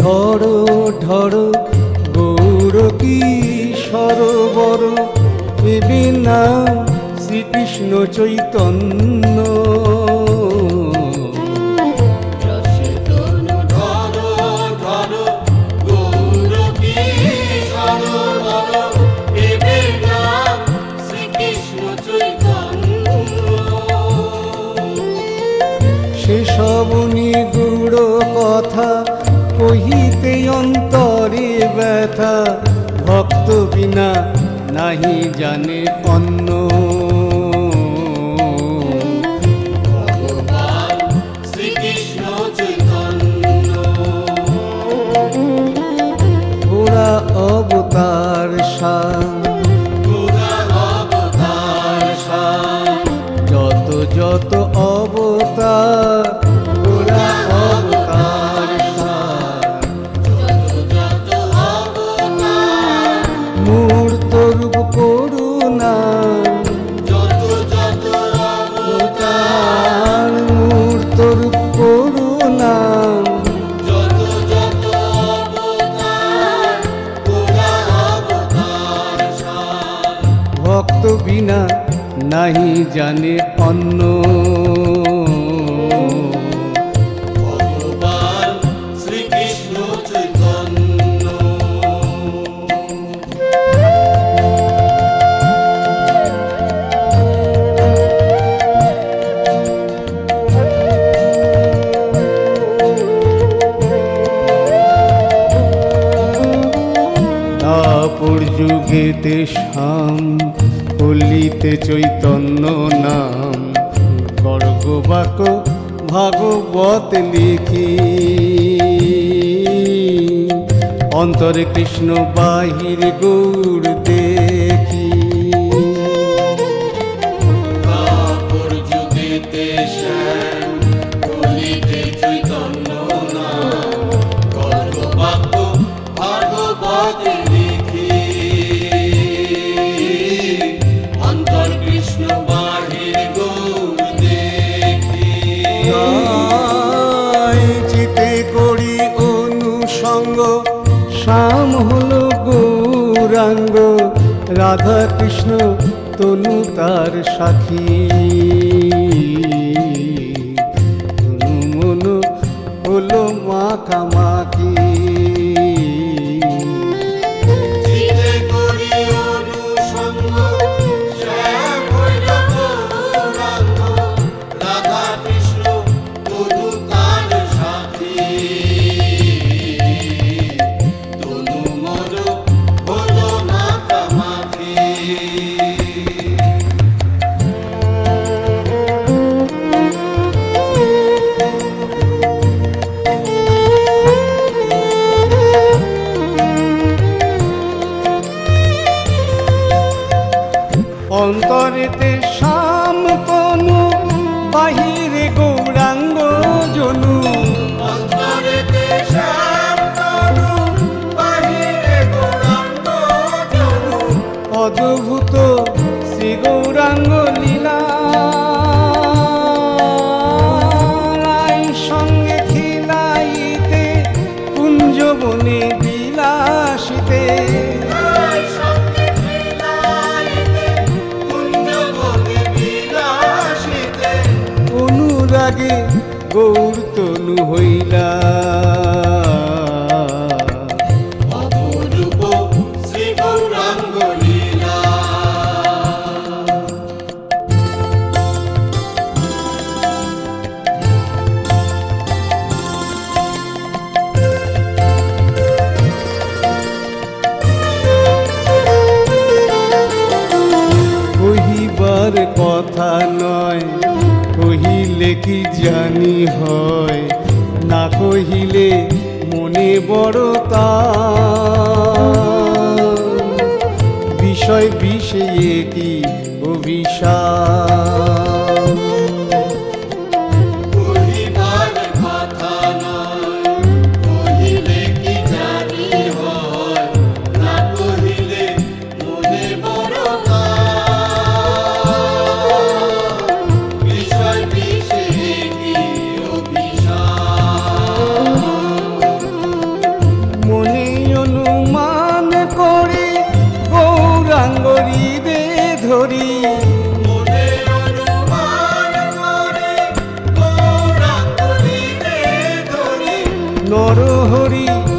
ঢড় ঢড় গৌর কি সরোবর এবে না শ্রীকৃষ্ণ চৈতন্য। সেসব নিগূঢ় কথা কহিতে অন্তরে ব্যথা, ভক্ত বিনা নাহি জানে অন্য। ভগবান শ্রীকৃষ্ণ চৈতন্য। গোরা অবতার সার, গোরা অবতার সার, যত যত অবতার গোরা অবতার সার। যত যত অবতার, মূর্ত রূপ করুণা, যত যত অবতার, মূর্ত রূপ করুণা। যত যত অবতার, গোরা অবতার সার। ভক্ত বিনা নাহি জানে অন্য। ভগবান শ্রীকৃষ্ণ চৈতন্য। দাপর যুগেতে শ্যাম, কলিতে চৈতন্য নাম। গর্গবাক ভাগবত লিখি, অন্তরে কৃষ্ণ বাহির গৌর দেখি। দাপর যুগেতে শ্যাম, কলিতে চৈতন্য নাম। গর্গবাক্য ভাগবত লিখি, অন্তর কৃষ্ণ বাহির গৌর দেখি। চিতে করি অনুসঙ্গ, শ্যাম হলো গৌরাঙ্গ। রাধা কৃষ্ণ তনু তার সাথী, তনু মনু হলো মাখামাখি। চিতে করি অনুসঙ্গ, শ্যাম হইল গৌরাঙ্গ। রাধা কৃষ্ণ তনু তার সাথী, তনু মন হলো মাখামাখি। অন্তরেতে শ্যাম তনু, বাহিরে গৌরাঙ্গ জনু। অন্তরেতে শ্যাম তনু, বাহিরে গৌরাঙ্গ জনু। অদ্ভুত শ্রী গৌরাঙ্গ লীলা, রায় সঙ্গে খিলাইতে কুঞ্জবনে বিলাসিতে। রায় সঙ্গে খিলাইতে, কুঞ্জবনে বিলাসিতে। অনুরাগে গৌর তনু হইলা, অপরূপ শ্রী গৌরাঙ্গ লীলা। কহিবার কথা নয়, কহিলে কি জানি হয়। না কহিলে মনে বড় তার, বিষয় বিষয়ে কি অভিশাপ। কহিবার কথা নয়, কহিলে কি জানি হয়। না কহিলে মনে বড় তার, বিষয় বিষয়ে কি অভিশাপ। করি